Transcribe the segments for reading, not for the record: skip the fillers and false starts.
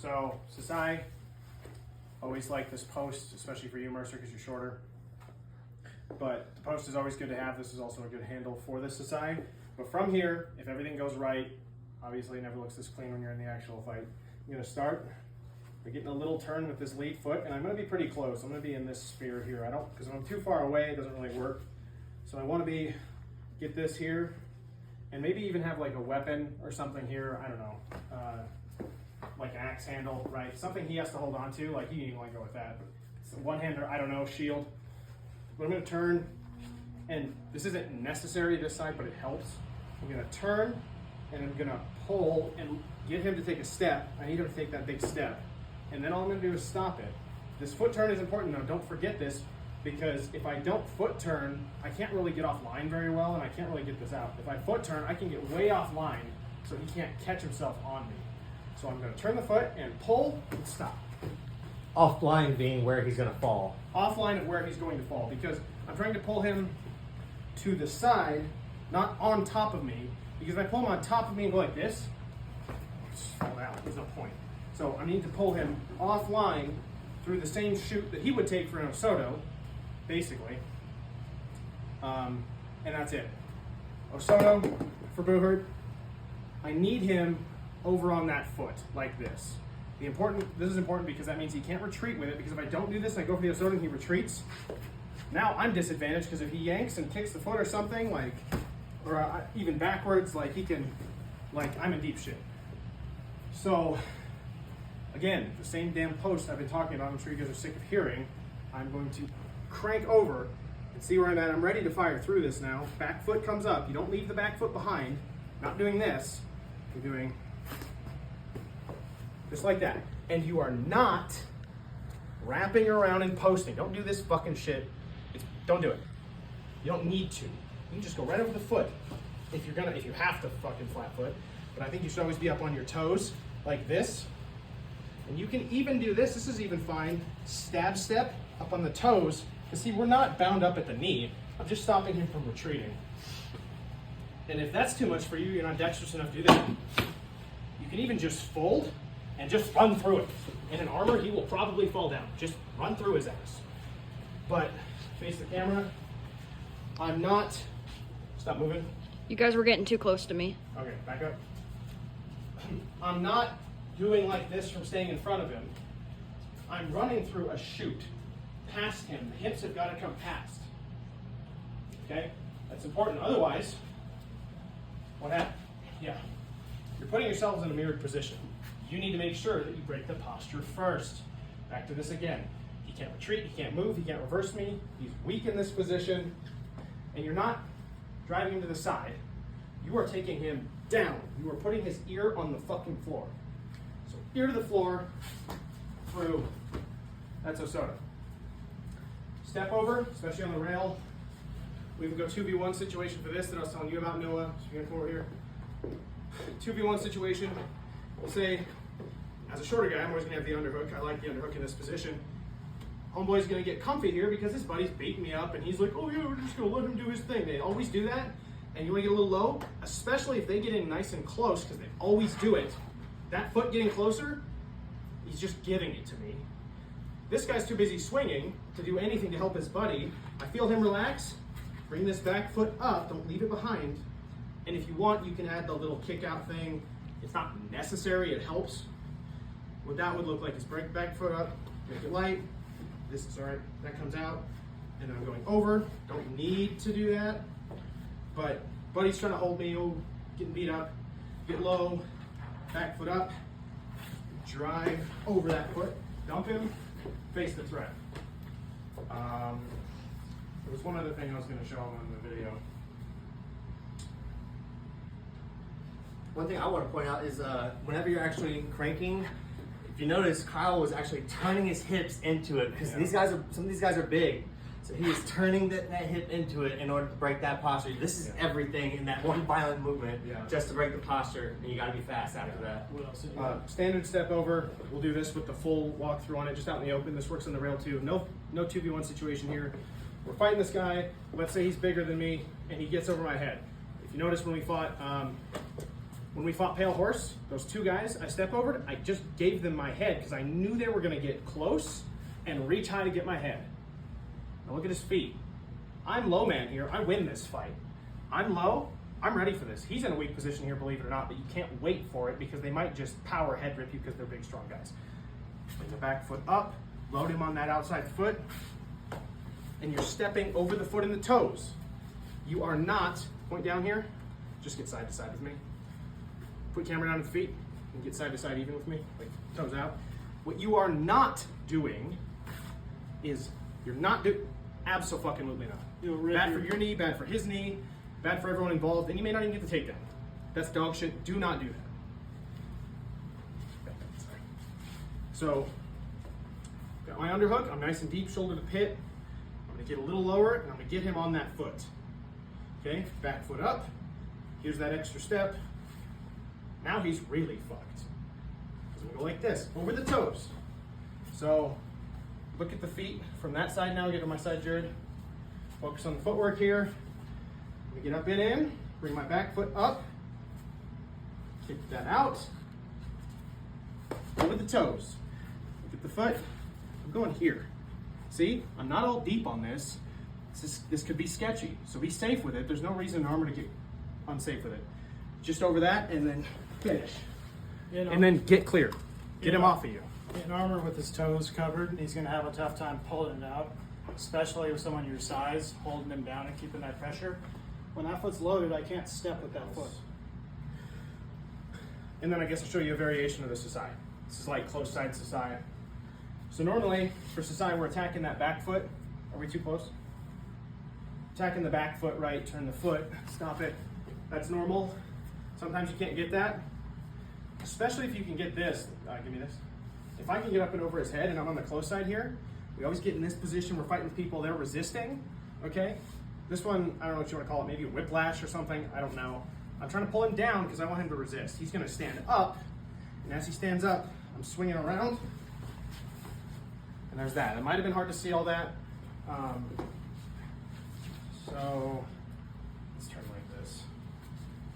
So, Sasai, always like this post, especially for you, Mercer, because you're shorter. But the post is always good to have. This is also a good handle for this Sasai. But from here, if everything goes right, obviously it never looks this clean when you're in the actual fight. I'm going to start by getting a little turn with this lead foot, and I'm going to be pretty close. I'm going to be in this sphere here. Because if I'm too far away, it doesn't really work. So I want to get this here, and maybe even have like a weapon or something here. I don't know. Like an axe handle, right? Something he has to hold on to. Like, you didn't want to go with that. It's a one-hander, I don't know, shield. But I'm going to turn, and this isn't necessary this side, but it helps. I'm going to turn, and I'm going to pull and get him to take a step. I need him to take that big step. And then all I'm going to do is stop it. This foot turn is important, though. Don't forget this, because if I don't foot turn, I can't really get off line very well, and I can't really get this out. If I foot turn, I can get way off line, so he can't catch himself on me. So I'm going to turn the foot and pull and stop. Offline being where he's going to fall. Offline of where he's going to fall, because I'm trying to pull him to the side, not on top of me, because if I pull him on top of me and go like this, I'll just fall down. There's no point. So I need to pull him offline through the same chute that he would take for an Osoto, basically. And that's it. Osoto for buhurt. I need him over on that foot, like this. This is important because that means he can't retreat with it, because if I don't do this and I go for the Osoto and he retreats, now I'm disadvantaged, because if he yanks and kicks the foot or something, like, or even backwards, like he can, like, I'm in deep shit. So, again, the same damn post I've been talking about, I'm sure you guys are sick of hearing. I'm going to crank over and see where I'm at. I'm ready to fire through this now. Back foot comes up. You don't leave the back foot behind. Not doing this. You're doing just like that. And you are not wrapping around and posting. Don't do this fucking shit. Don't do it. You don't need to. You can just go right over the foot if you have to fucking flat foot. But I think you should always be up on your toes like this. And you can even do this. This is even fine. Stab step up on the toes. Because see, we're not bound up at the knee. I'm just stopping him from retreating. And if that's too much for you, you're not dexterous enough to do that, you can even just fold and just run through it. In an armor, he will probably fall down. Just run through his ass. But face the camera. I'm not. Stop moving. You guys were getting too close to me. Okay, back up. I'm not doing like this from staying in front of him. I'm running through a chute past him. The hips have got to come past. Okay? That's important. Otherwise, what happened? Yeah. You're putting yourselves in a mirrored position. You need to make sure that you break the posture first. Back to this again. He can't retreat, he can't move, he can't reverse me. He's weak in this position. And you're not driving him to the side. You are taking him down. You are putting his ear on the fucking floor. So ear to the floor, through. That's Osoto. Step over, especially on the rail. We would go 2v1 situation for this that I was telling you about, Noah. So you're gonna come over here. 2v1 situation. We'll say, as a shorter guy, I'm always gonna have the underhook. I like the underhook in this position. Homeboy's gonna get comfy here because his buddy's beating me up and he's like, oh yeah, we're just gonna let him do his thing. They always do that. And you wanna get a little low, especially if they get in nice and close, because they always do it. That foot getting closer, he's just giving it to me. This guy's too busy swinging to do anything to help his buddy. I feel him relax. Bring this back foot up, don't leave it behind. And if you want, you can add the little kick out thing. It's not necessary, it helps. What that would look like is break back foot up, make it light. This is all right, that comes out. And then I'm going over, don't need to do that. But buddy's trying to hold me, getting beat up, get low, back foot up, drive over that foot, dump him, face the threat. There was one other thing I was going to show him in the video. One thing I want to point out is whenever you're actually cranking, if you notice, Kyle was actually turning his hips into it, because some of these guys are big. So he was turning that hip into it in order to break that posture. This is everything in that one violent movement just to break the posture, and you got to be fast after that. What else? Standard step over. We'll do this with the full walkthrough on it, just out in the open. This works on the rail too. No 2v1 situation here. We're fighting this guy. Let's say he's bigger than me, and he gets over my head. If you notice when we fought When we fought Pale Horse, those two guys I step over, I just gave them my head because I knew they were going to get close and reach high to get my head. Now look at his feet. I'm low man here. I win this fight. I'm low. I'm ready for this. He's in a weak position here, believe it or not, but you can't wait for it because they might just power head rip you because they're big, strong guys. Bring the back foot up, load him on that outside foot, and you're stepping over the foot and the toes. You are not, point down here, just get side to side with me. Put camera down at the feet and get side to side even with me, like toes out. What you are not doing is, you're not doing, abso-fucking-lutely not. Bad for your knee, bad for his knee, bad for everyone involved, and you may not even get the takedown. That's dog shit. Do not do that. So, got my underhook. I'm nice and deep, shoulder to pit. I'm gonna get a little lower, and I'm gonna get him on that foot. Okay, back foot up. Here's that extra step. Now he's really fucked. I'm gonna go like this, over the toes. So, look at the feet from that side now. Get to my side, Jared. Focus on the footwork here. I'm gonna get up and in, bring my back foot up, kick that out, over the toes. Look at the foot, I'm going here. See, I'm not all deep on this. This could be sketchy, so be safe with it. There's no reason in armor to get unsafe with it. Just over that and then finish. And then get clear. Get him off of you. In armor with his toes covered, he's going to have a tough time pulling it out, especially with someone your size holding him down and keeping that pressure. When that foot's loaded, I can't step with that foot. And then I guess I'll show you a variation of the Sasai. This is like close side Sasai. So normally for Sasai, we're attacking that back foot. Are we too close? Attacking the back foot, right, turn the foot, stop it. That's normal. Sometimes you can't get that. Especially if you can get this. Give me this. If I can get up and over his head and I'm on the close side here, we always get in this position, we're fighting with people, they're resisting, okay? This one, I don't know what you want to call it, maybe a whiplash or something, I don't know. I'm trying to pull him down because I want him to resist. He's going to stand up, and as he stands up, I'm swinging around, and there's that. It might have been hard to see all that. So, let's turn like this.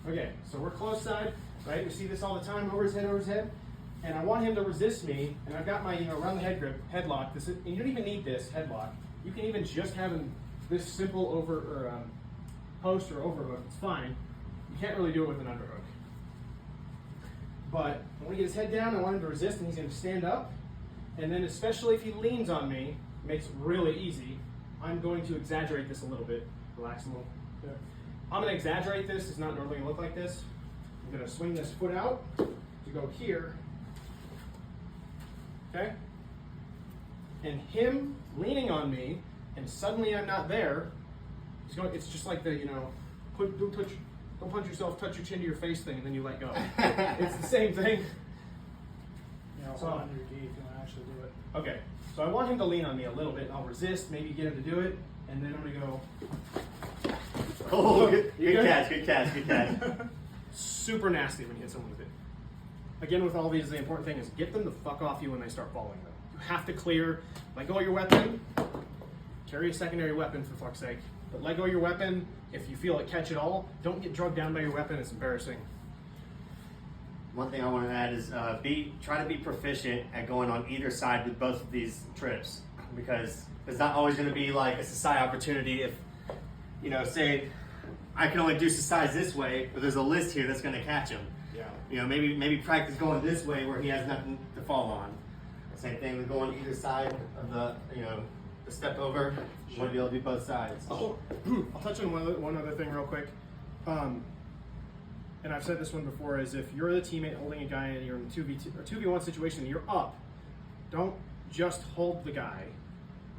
Okay, so we're close side, right? We see this all the time, over his head. And I want him to resist me, and I've got my, around the head grip, headlock. And you don't even need this headlock. You can even just have him this simple over or post or overhook. It's fine. You can't really do it with an underhook. But I want to get his head down. I want him to resist, and he's going to stand up. And then, especially if he leans on me, makes it really easy. I'm going to exaggerate this a little bit. Relax a little. There. I'm going to exaggerate this. It's not normally going to look like this. I'm going to swing this foot out to go here. Okay? And him leaning on me, and suddenly I'm not there, it's just like the, don't punch yourself, touch your chin to your face thing, and then you let go. It's the same thing. So on your D if you want to actually do it. Okay, so I want him to lean on me a little bit. I'll resist, maybe get him to do it, and then I'm going to go. Oh, good catch. Super nasty when you hit someone with it. Again, with all these, the important thing is get them the fuck off you when they start following them. You have to clear, let go of your weapon, carry a secondary weapon for fuck's sake, but let go of your weapon. If you feel it catch it all, don't get drugged down by your weapon, it's embarrassing. One thing I want to add is try to be proficient at going on either side with both of these trips, because it's not always going to be like a Sasai opportunity. If, say I can only do Sasai this way, but there's a list here that's going to catch him. Yeah. Maybe practice going this way where he has nothing to fall on. Same thing with going either side of the step over. You want to be able to do both sides. I'll touch on one other thing real quick. And I've said this one before, is if you're the teammate holding a guy and you're in a 2v2 or 2v1 situation and you're up, don't just hold the guy.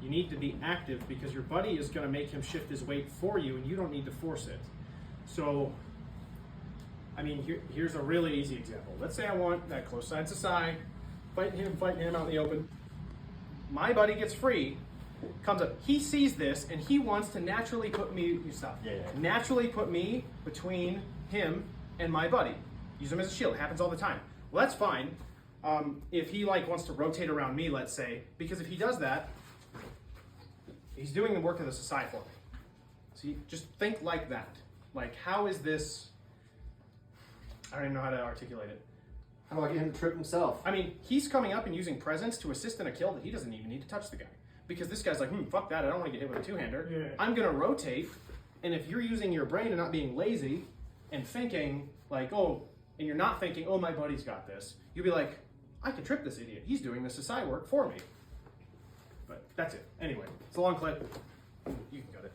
You need to be active because your buddy is going to make him shift his weight for you and you don't need to force it. So, here's a really easy example. Let's say I want that close side to side, fighting him out in the open. My buddy gets free, comes up. He sees this and he wants to naturally put me, naturally put me between him and my buddy. Use him as a shield. It happens all the time. Well, that's fine. If he wants to rotate around me, let's say, because if he does that, he's doing the work of the Sasai for me. See, just think like that. Like, how is this I don't even know how to articulate it. How do I get him to trip himself? I mean, he's coming up and using presence to assist in a kill that he doesn't even need to touch the guy. Because this guy's like, fuck that, I don't want to get hit with a two-hander. Yeah. I'm going to rotate, and if you're using your brain and not being lazy and thinking, like, and you're not thinking, my buddy's got this, you'll be like, I can trip this idiot. He's doing this Asai work for me. But that's it. Anyway, it's a long clip. You can cut it.